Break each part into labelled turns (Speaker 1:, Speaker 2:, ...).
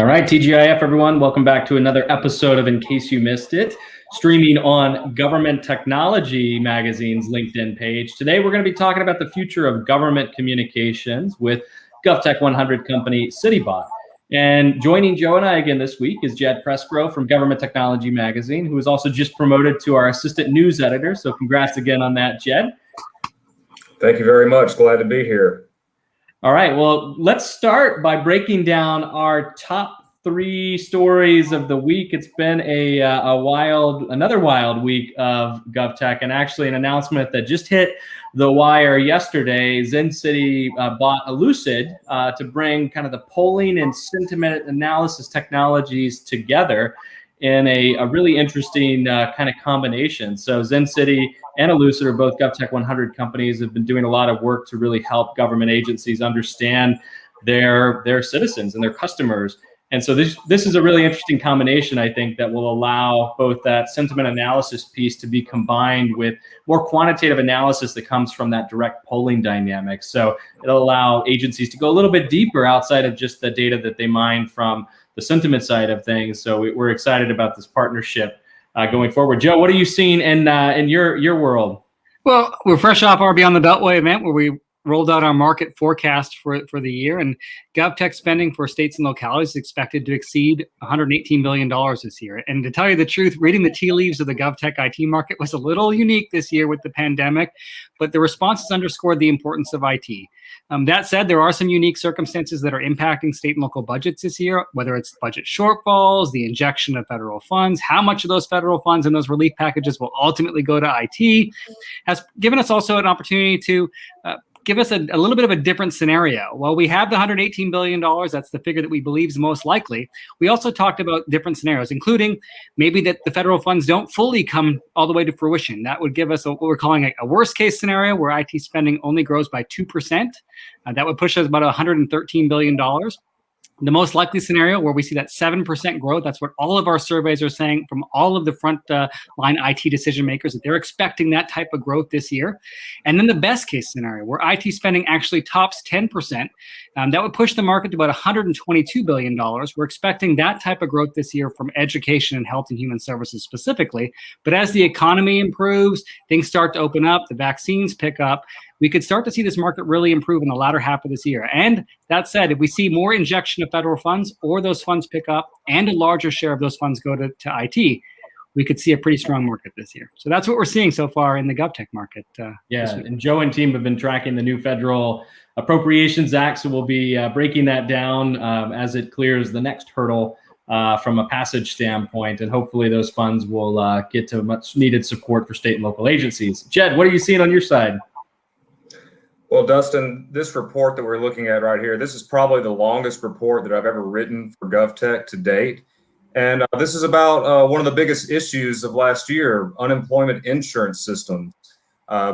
Speaker 1: right, TGIF, everyone. Welcome back to another episode of In Case You Missed It, streaming on Government Technology Magazine's LinkedIn page. Today, we're going to be talking about the future of government communications with GovTech 100 company Citybot. And joining Joe and I again this week is Jed Pressgrove from Government Technology Magazine, who was also just promoted to our assistant news editor. So congrats again on that, Jed.
Speaker 2: Thank you very much. Glad to be here.
Speaker 1: All right, well, let's start by breaking down our top 3 stories of the week. It's been another wild week of GovTech, and actually an announcement that just hit the wire yesterday. Zen-City bought Elucid to bring kind of the polling and sentiment analysis technologies together in a really interesting kind of combination. So Zen-City and Elucid are both GovTech 100 companies, have been doing a lot of work to really help government agencies understand their citizens and their customers. And so this is a really interesting combination, I think, that will allow both that sentiment analysis piece to be combined with more quantitative analysis that comes from that direct polling dynamic. So it'll allow agencies to go a little bit deeper outside of just the data that they mine from the sentiment side of things. So we're excited about this partnership going forward. Joe, what are you seeing in your world?
Speaker 3: Well, we're fresh off our Beyond the Beltway event where we rolled out our market forecast for the year, and GovTech spending for states and localities is expected to exceed $118 billion this year. And to tell you the truth, reading the tea leaves of the GovTech IT market was a little unique this year with the pandemic, but the responses underscored the importance of IT. That said, there are some unique circumstances that are impacting state and local budgets this year, whether it's budget shortfalls, the injection of federal funds, how much of those federal funds and those relief packages will ultimately go to IT, has given us also an opportunity to give us a little bit of a different scenario. While we have the $118 billion, that's the figure that we believe is most likely, we also talked about different scenarios, including maybe that the federal funds don't fully come all the way to fruition. That would give us what we're calling a worst case scenario where IT spending only grows by 2%. That would push us about $113 billion. The most likely scenario where we see that 7% growth, that's what all of our surveys are saying from all of the front line IT decision makers, that they're expecting that type of growth this year. And then the best case scenario where IT spending actually tops 10%, that would push the market to about $122 billion. We're expecting that type of growth this year from education and health and human services specifically. But as the economy improves, things start to open up, the vaccines pick up, we could start to see this market really improve in the latter half of this year. And that said, if we see more injection of federal funds or those funds pick up and a larger share of those funds go to IT, we could see a pretty strong market this year. So that's what we're seeing so far in the GovTech market.
Speaker 1: Yeah, and Joe and team have been tracking the new Federal Appropriations Act, so we'll be breaking that down as it clears the next hurdle from a passage standpoint, and hopefully those funds will get to much needed support for state and local agencies. Jed, what are you seeing on your side?
Speaker 2: Well, Dustin, this report that we're looking at right here, this is probably the longest report that I've ever written for GovTech to date. And this is about one of the biggest issues of last year, unemployment insurance systems.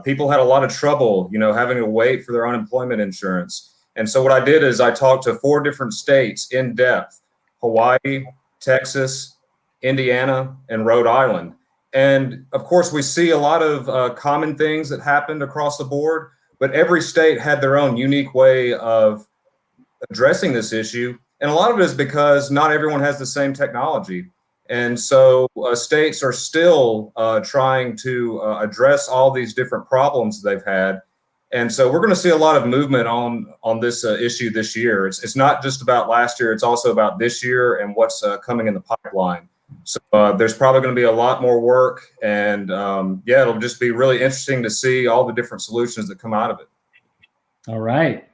Speaker 2: People had a lot of trouble, having to wait for their unemployment insurance. And so what I did is I talked to 4 different states in depth: Hawaii, Texas, Indiana, and Rhode Island. And of course, we see a lot of common things that happened across the board, but every state had their own unique way of addressing this issue. And a lot of it is because not everyone has the same technology. And so states are still trying to address all these different problems they've had. And so we're going to see a lot of movement on this issue this year. It's not just about last year, it's also about this year and what's coming in the pipeline. So there's probably going to be a lot more work, and it'll just be really interesting to see all the different solutions that come out of it.
Speaker 1: All right.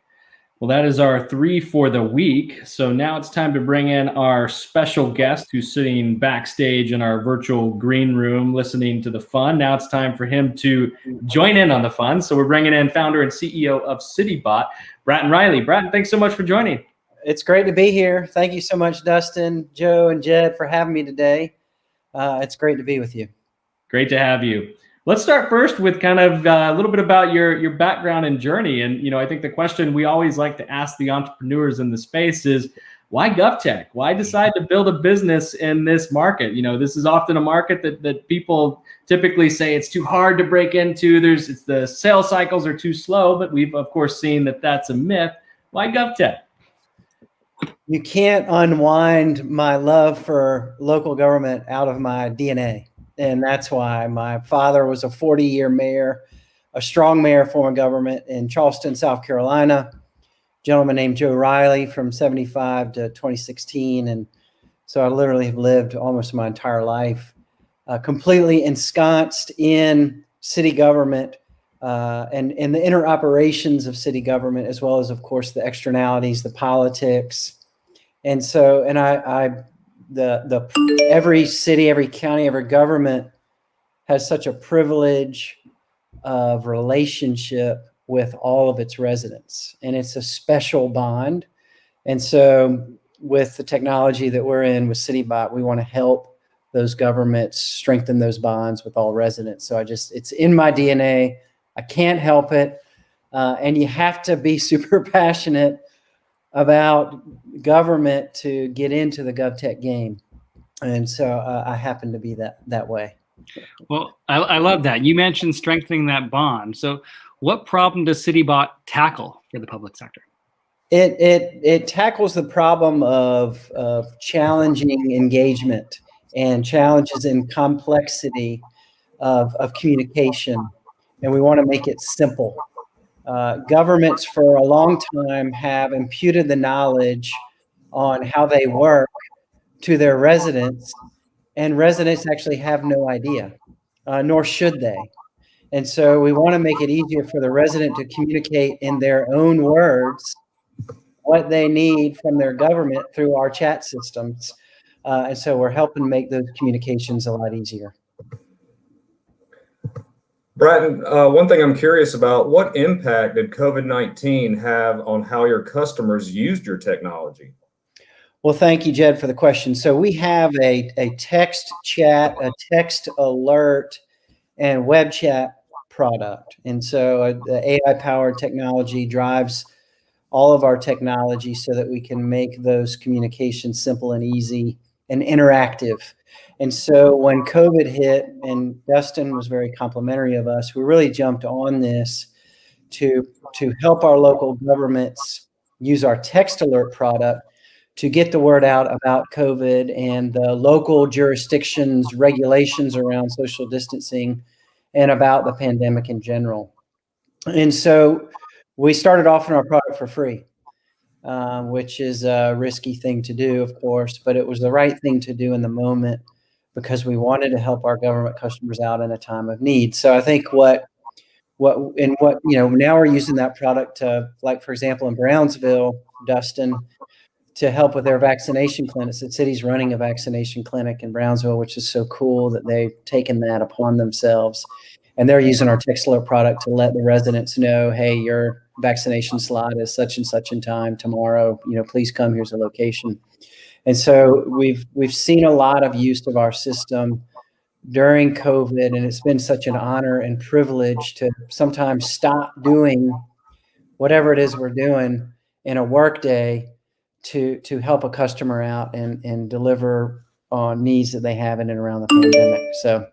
Speaker 1: Well, that is our 3 for the week. So now it's time to bring in our special guest who's sitting backstage in our virtual green room listening to the fun. Now it's time for him to join in on the fun. So we're bringing in founder and CEO of Citybot, Bratton Riley. Bratton, thanks so much for joining.
Speaker 4: It's great to be here. Thank you so much, Dustin, Joe, and Jed, for having me today. It's great to be with you.
Speaker 1: Great to have you. Let's start first with kind of a little bit about your background and journey. And, I think the question we always like to ask the entrepreneurs in the space is, why GovTech? Why decide to build a business in this market? This is often a market that people typically say it's too hard to break into. The sales cycles are too slow, but we've, of course, seen that that's a myth. Why GovTech?
Speaker 4: you can't unwind my love for local government out of my DNA. And that's why my father was a 40-year mayor, a strong mayor form of government in Charleston, South Carolina, a gentleman named Joe Riley from 75 to 2016. And so I literally have lived almost my entire life completely ensconced in city government and the inner operations of city government, as well as, of course, the externalities, the politics. And so, and every city, every county, every government has such a privilege of relationship with all of its residents, and it's a special bond. And so with the technology that we're in with Citybot, we want to help those governments strengthen those bonds with all residents. So it's in my DNA. I can't help it. And you have to be super passionate about government to get into the GovTech game. And so I happen to be that way.
Speaker 3: Well, I love that. You mentioned strengthening that bond. So what problem does Citybot tackle for the public sector?
Speaker 4: It tackles the problem of challenging engagement and challenges in complexity of communication. And we want to make it simple. Governments for a long time have imputed the knowledge on how they work to their residents, and residents actually have no idea, nor should they. And so we want to make it easier for the resident to communicate in their own words what they need from their government through our chat systems. And so we're helping make those communications a lot easier.
Speaker 2: Bratton, one thing I'm curious about, what impact did COVID-19 have on how your customers used your technology?
Speaker 4: Well, thank you, Jed, for the question. So we have a text chat, a text alert, and web chat product. And so the AI-powered technology drives all of our technology so that we can make those communications simple and easy and interactive. And so when COVID hit, and Dustin was very complimentary of us, we really jumped on this to help our local governments use our text alert product to get the word out about COVID and the local jurisdictions' regulations around social distancing and about the pandemic in general. And so we started offering our product for free, which is a risky thing to do, of course, but it was the right thing to do in the moment because we wanted to help our government customers out in a time of need. So I think now we're using that product to, like, for example, in Brownsville, Dustin, to help with their vaccination clinics. The city's running a vaccination clinic in Brownsville, which is so cool that they've taken that upon themselves. And they're using our text alert product to let the residents know, hey, your vaccination slot is such and such in time tomorrow. Please come. Here's a location. And so we've seen a lot of use of our system during COVID, and it's been such an honor and privilege to sometimes stop doing whatever it is we're doing in a workday to help a customer out and deliver on needs that they have in and around the pandemic. So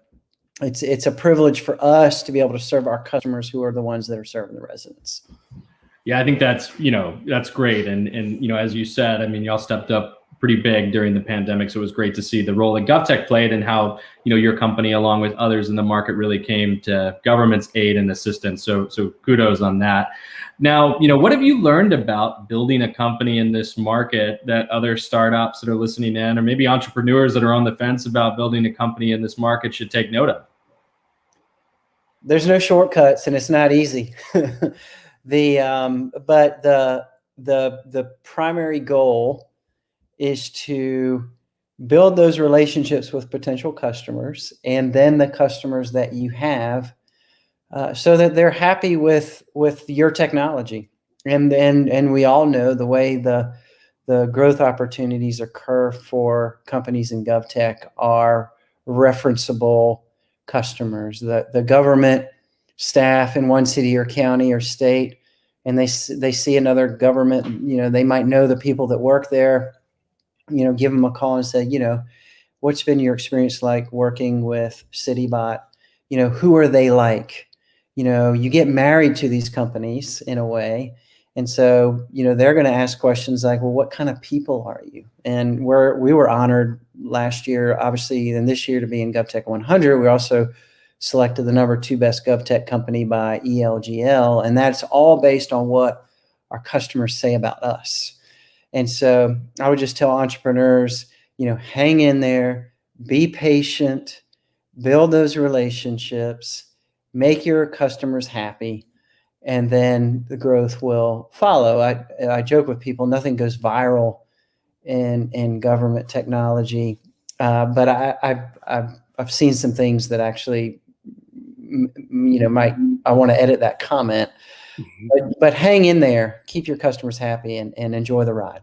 Speaker 4: it's a privilege for us to be able to serve our customers who are the ones that are serving the residents.
Speaker 1: Yeah, I think that's great. And as you said, I mean, y'all stepped up pretty big during the pandemic. So it was great to see the role that GovTech played and how, your company, along with others in the market, really came to government's aid and assistance. So kudos on that. Now, what have you learned about building a company in this market that other startups that are listening in, or maybe entrepreneurs that are on the fence about building a company in this market, should take note of?
Speaker 4: There's no shortcuts, and it's not easy. But the primary goal is to build those relationships with potential customers, and then the customers that you have, so that they're happy with your technology. And we all know the way the growth opportunities occur for companies in GovTech are referenceable customers. The government staff in one city or county or state, and they see another government, they might know the people that work there, give them a call and say, what's been your experience like working with Citybot? Who are they like? You get married to these companies in a way, And so, they're going to ask questions like, well, what kind of people are you? And we were honored last year, obviously, and this year to be in GovTech 100. We also selected the #2 best GovTech company by ELGL. And that's all based on what our customers say about us. And so I would just tell entrepreneurs, hang in there, be patient, build those relationships, make your customers happy, and then the growth will follow. I joke with people, nothing goes viral in government technology, but I've seen some things that actually, I want to edit that comment. But hang in there, keep your customers happy, and enjoy the ride.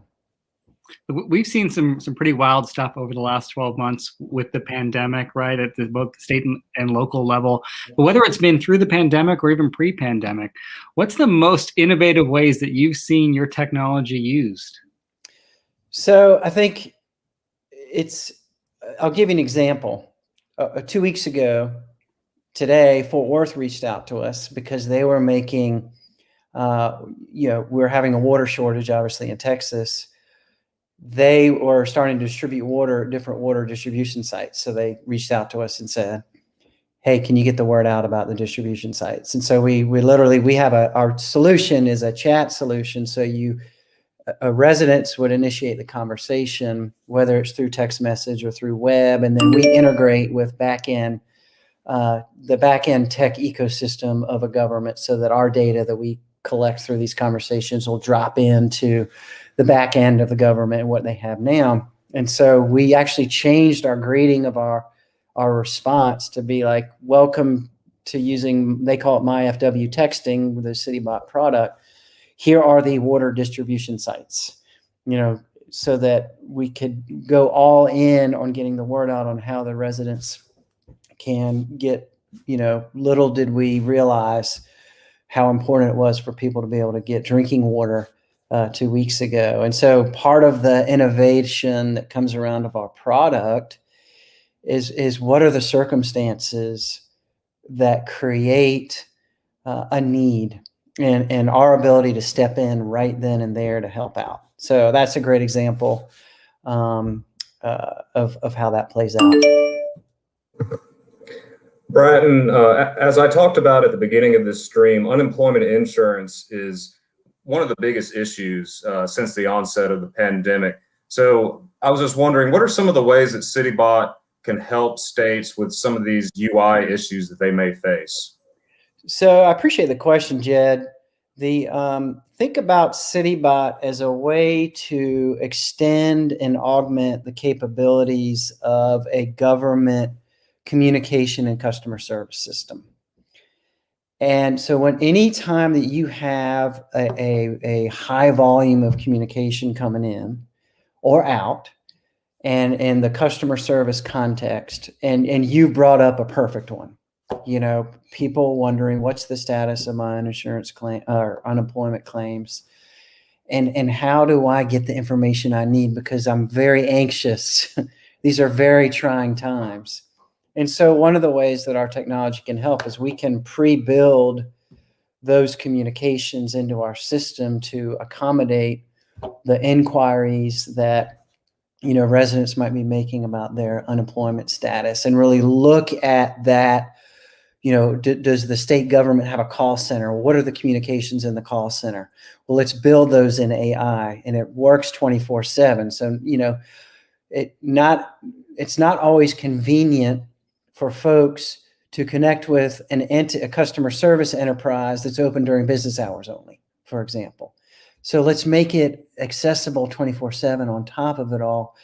Speaker 3: We've seen some pretty wild stuff over the last 12 months with the pandemic, right, at both the state and local level. But whether it's been through the pandemic or even pre-pandemic, what's the most innovative ways that you've seen your technology used?
Speaker 4: So I think I'll give you an example. 2 weeks ago today, Fort Worth reached out to us because they were making, we're having a water shortage, obviously, in Texas. They were starting to distribute water at different water distribution sites. So they reached out to us and said, hey, can you get the word out about the distribution sites? And so we have our solution is a chat solution. So residents would initiate the conversation, whether it's through text message or through web, and then we integrate with the back-end tech ecosystem of a government so that our data that we collect through these conversations will drop into the back end of the government and what they have now. And so we actually changed our greeting of our response to be like, welcome to using, they call it MyFW texting with the Citybot product. Here are the water distribution sites, so that we could go all in on getting the word out on how the residents can get, little did we realize how important it was for people to be able to get drinking water 2 weeks ago. And so part of the innovation that comes around of our product is what are the circumstances that create a need and our ability to step in right then and there to help out. So that's a great example of how that plays out.
Speaker 2: Bratton, as I talked about at the beginning of this stream, unemployment insurance is one of the biggest issues since the onset of the pandemic. So I was just wondering, what are some of the ways that Citybot can help states with some of these UI issues that they may face?
Speaker 4: So I appreciate the question, Jed. Think about Citybot as a way to extend and augment the capabilities of a government communication and customer service system. And so any time that you have a high volume of communication coming in or out, and in the customer service context, and you brought up a perfect one, people wondering what's the status of my uninsurance claim or unemployment claims, and how do I get the information I need because I'm very anxious. These are very trying times. And so one of the ways that our technology can help is we can pre-build those communications into our system to accommodate the inquiries that residents might be making about their unemployment status, and really look at that. Does the state government have a call center? What are the communications in the call center? Well, let's build those in AI, and it works 24/7. So it's not always convenient for folks to connect with a customer service enterprise that's open during business hours only, for example. So let's make it accessible 24/7 on top of it all.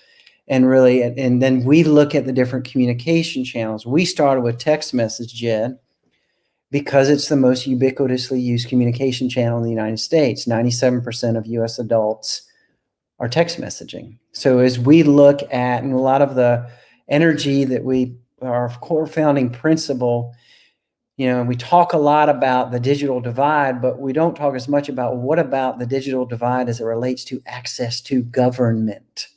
Speaker 4: And then we look at the different communication channels. We started with text message, Jed, because it's the most ubiquitously used communication channel in the United States. 97% of US adults are text messaging. So as we look at, and a lot of the energy that our core founding principle, we talk a lot about the digital divide, but we don't talk as much about what about the digital divide as it relates to access to government.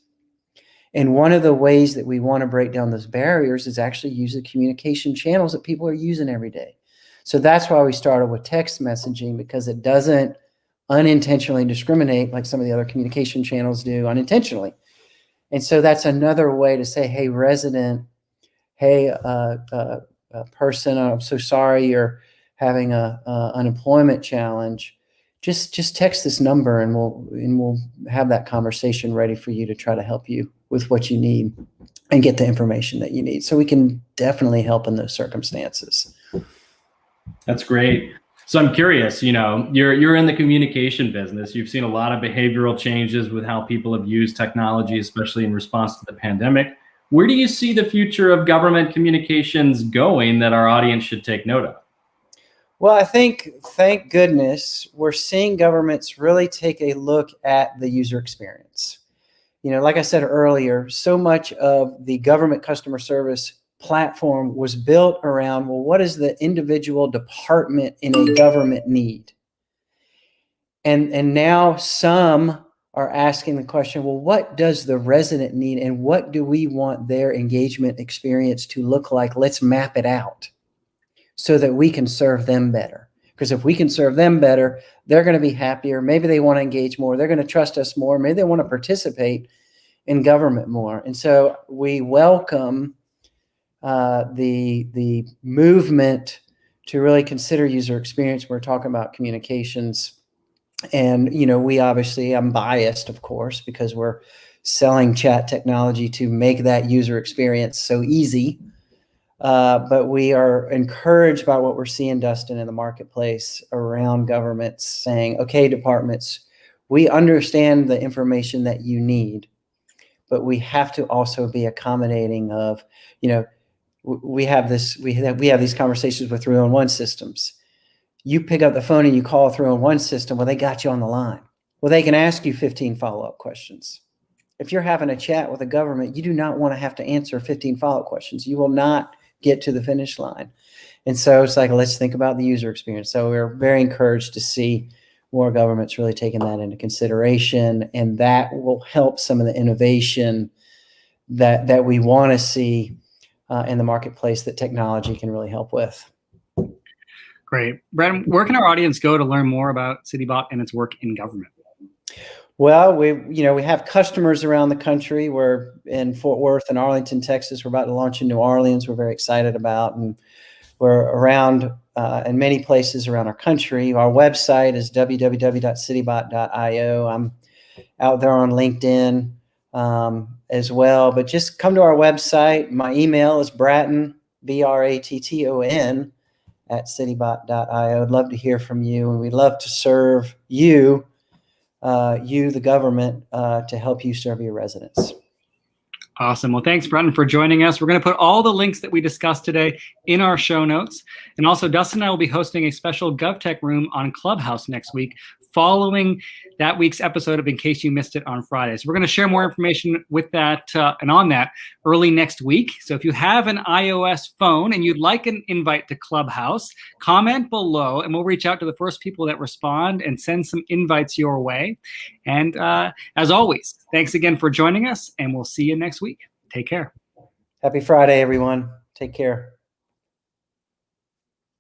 Speaker 4: And one of the ways that we want to break down those barriers is actually use the communication channels that people are using every day. So that's why we started with text messaging, because it doesn't unintentionally discriminate like some of the other communication channels do unintentionally. And so that's another way to say, hey, resident, hey, person, I'm so sorry you're having a unemployment challenge. Just text this number and we'll have that conversation ready for you to try to help you with what you need and get the information that you need. So we can definitely help in those circumstances.
Speaker 1: That's great. So I'm curious, you're in the communication business. You've seen a lot of behavioral changes with how people have used technology, especially in response to the pandemic. Where do you see the future of government communications going that our audience should take note of?
Speaker 4: Well, I think, thank goodness, we're seeing governments really take a look at the user experience. Like I said earlier, so much of the government customer service platform was built around, well, what does the individual department in a government need? And now some are asking the question, well, what does the resident need and what do we want their engagement experience to look like? Let's map it out so that we can serve them better. Because if we can serve them better, they're going to be happier. Maybe they want to engage more. They're going to trust us more. Maybe they want to participate in government more. And so we welcome the movement to really consider user experience. We're talking about communications. And, we obviously, I'm biased, of course, because we're selling chat technology to make that user experience so easy. But we are encouraged by what we're seeing, Dustin, in the marketplace around governments saying, okay, departments, we understand the information that you need, but we have to also be accommodating of, we have these conversations with 311 systems. You pick up the phone and you call a 311 system. Well, they got you on the line. Well, they can ask you 15 follow-up questions. If you're having a chat with a government, you do not want to have to answer 15 follow-up questions. You will not get to the finish line. And so it's like, let's think about the user experience. So we're very encouraged to see more governments really taking that into consideration, and that will help some of the innovation that we want to see in the marketplace that technology can really help with.
Speaker 3: Great. Bratton, where can our audience go to learn more about Citybot and its work in government?
Speaker 4: Well, we have customers around the country. We're in Fort Worth and Arlington, Texas. We're about to launch in New Orleans. We're very excited about, and we're around in many places around our country. Our website is www.citybot.io. I'm out there on LinkedIn as well, but just come to our website. My email is Bratton, Bratton, @citybot.io. I'd love to hear from you, and we'd love to serve you, the government, to help you serve your residents.
Speaker 3: Awesome. Well, thanks, Bratton, for joining us. We're going to put all the links that we discussed today in our show notes. And also, Dustin and I will be hosting a special GovTech room on Clubhouse next week, following that week's episode of In Case You Missed It on Friday. So we're going to share more information with that and on that early next week. So if you have an iOS phone and you'd like an invite to Clubhouse, comment below and we'll reach out to the first people that respond and send some invites your way. And as always, thanks again for joining us, and we'll see you next week. Take care.
Speaker 4: Happy Friday, everyone. Take care.